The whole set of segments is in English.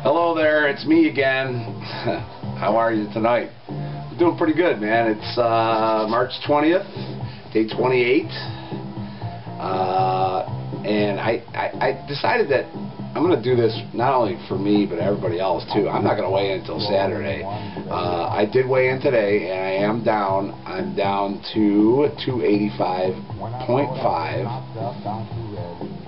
Hello there, it's me again. How are you tonight? I'm doing pretty good, man. It's March 20th, day 28. And I decided that I'm going to do this not only for me, but everybody else too. I'm not going to weigh in until Saturday. I did weigh in today, and I am down. I'm down to 285.5.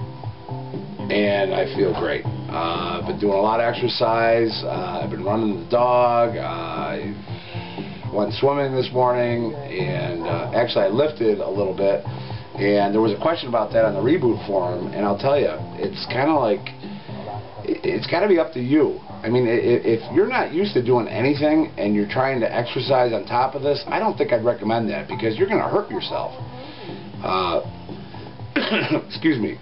And I feel great. I've been doing a lot of exercise. I've been running the dog. I went swimming this morning, and actually I lifted a little bit. And there was a question about that on the reboot forum, and I'll tell you, it's kind of like, it's got to be up to you. I mean, if you're not used to doing anything and you're trying to exercise on top of this, I don't think I'd recommend that, because you're going to hurt yourself. Excuse me.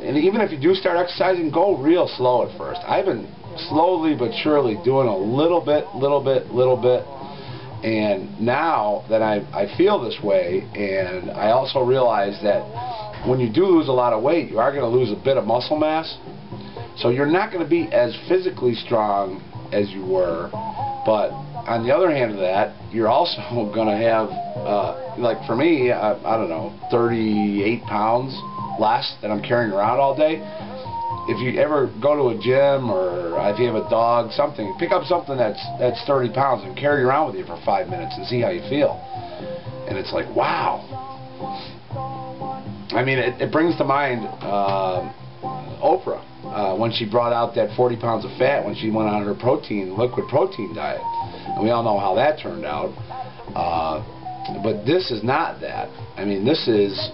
And even if you do start exercising, go real slow at first. I've been slowly but surely doing a little bit, and now that I feel this way, and I also realize that when you do lose a lot of weight, you are going to lose a bit of muscle mass, so you're not going to be as physically strong as you were, but on the other hand of that, you're also going to have, like for me, I don't know, 38 pounds less that I'm carrying around all day. If you ever go to a gym, or if you have a dog, something, pick up something that's 30 pounds and carry it around with you for 5 minutes and see how you feel. And it's like, wow. I mean, it brings to mind Oprah when she brought out that 40 pounds of fat when she went on her liquid protein diet. And we all know how that turned out. But this is not that. I mean, this is,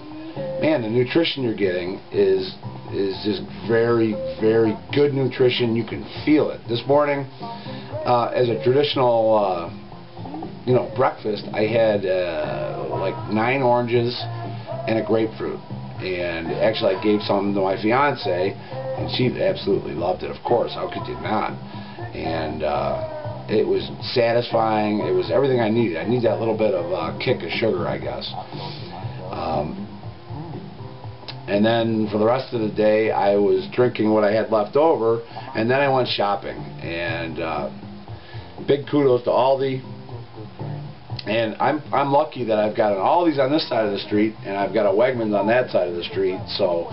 man, the nutrition you're getting is just very, very good nutrition. You can feel it. This morning, as a traditional, breakfast, I had like 9 oranges and a grapefruit. And actually, I gave some to my fiance, and she absolutely loved it. Of course, how could you not? And it was satisfying. It was everything I needed. I need that little bit of kick of sugar, I guess. And then for the rest of the day, I was drinking what I had left over, and then I went shopping. And big kudos to Aldi. And I'm lucky that I've got an Aldi's on this side of the street, and I've got a Wegmans on that side of the street. So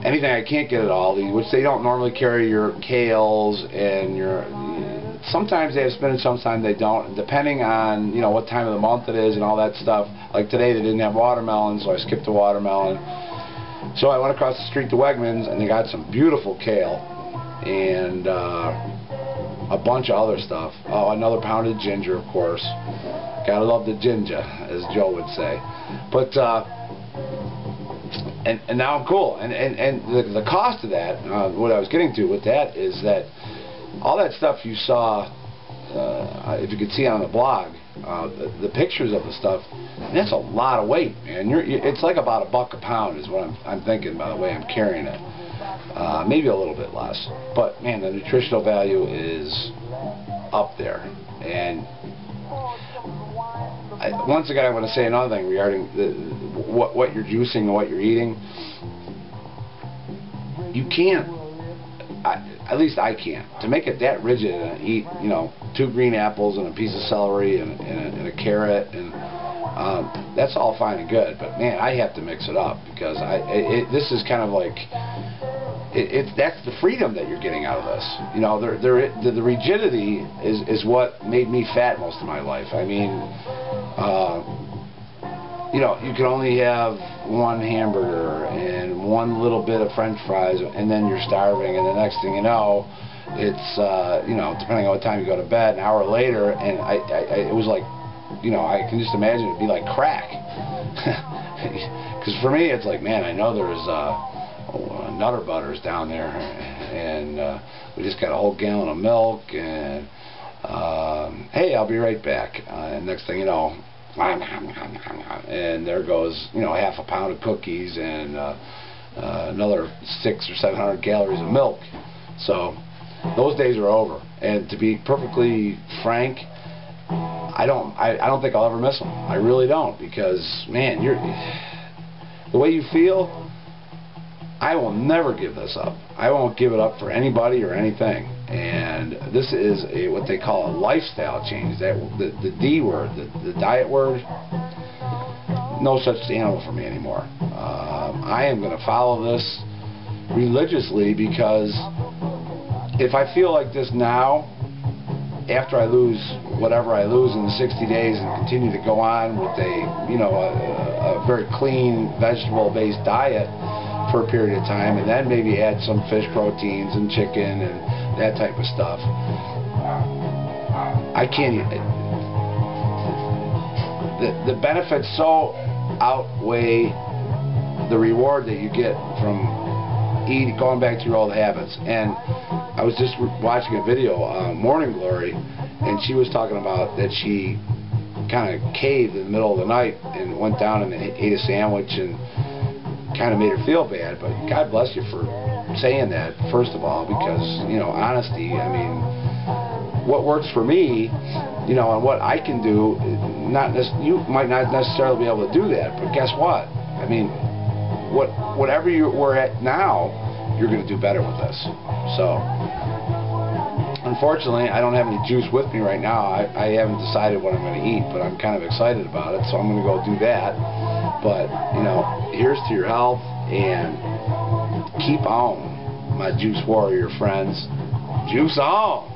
anything I can't get at Aldi, which they don't normally carry, your kales and your, sometimes they have spinach, sometimes they don't, and depending on what time of the month it is and all that stuff. Like today, they didn't have watermelon, so I skipped the watermelon. So I went across the street to Wegmans, and they got some beautiful kale and a bunch of other stuff. Oh, another pound of ginger, of course. Gotta love the ginger, as Joe would say. But and now I'm cool. And the cost of that, what I was getting to with that, is that all that stuff you saw, if you could see on the blog, the pictures of the stuff, that's a lot of weight, man. It's like about $1 a pound is what I'm thinking, by the way I'm carrying it. Maybe a little bit less, but man, the nutritional value is up there. And once again, I want to say another thing regarding what you're juicing and what you're eating. You can't, at least I can't, to make it that rigid and eat 2 green apples and a piece of celery and a carrot, and that's all fine and good, but man, I have to mix it up, because this is kind of like, that's the freedom that you're getting out of this. The rigidity is what made me fat most of my life. I mean, you can only have 1 hamburger and 1 little bit of French fries, and then you're starving, and the next thing you know, it's depending on what time you go to bed, an hour later, and it was like, I can just imagine it'd be like crack. Because for me, it's like, man, I know there's Nutter Butters down there, and we just got a whole gallon of milk, and hey, I'll be right back. And next thing you know, and there goes half a pound of cookies and another 600 or 700 calories of milk. So those days are over. And to be perfectly frank, I don't think I'll ever miss them. I really don't, because man, the way you feel, I will never give this up. I won't give it up for anybody or anything. And this is what they call a lifestyle change. That the D word, the diet word, no such animal for me anymore. I am going to follow this religiously, because if I feel like this now, after I lose whatever I lose in the 60 days and continue to go on with a very clean vegetable-based diet for a period of time, and then maybe add some fish proteins and chicken and that type of stuff, I can't eat it. The benefits so outweigh the reward that you get from going back to your old habits. And I was just watching a video on Morning Glory, and she was talking about that she kind of caved in the middle of the night and went down and ate a sandwich, and kind of made her feel bad. But God bless you for saying that, first of all, because, honesty. I mean, what works for me, and what I can do, you might not necessarily be able to do that, but guess what? I mean, whatever we're at now, you're going to do better with this. So, unfortunately, I don't have any juice with me right now. I haven't decided what I'm going to eat, but I'm kind of excited about it, so I'm going to go do that. But, here's to your health, and keep on, my Juice Warrior friends. Juice on!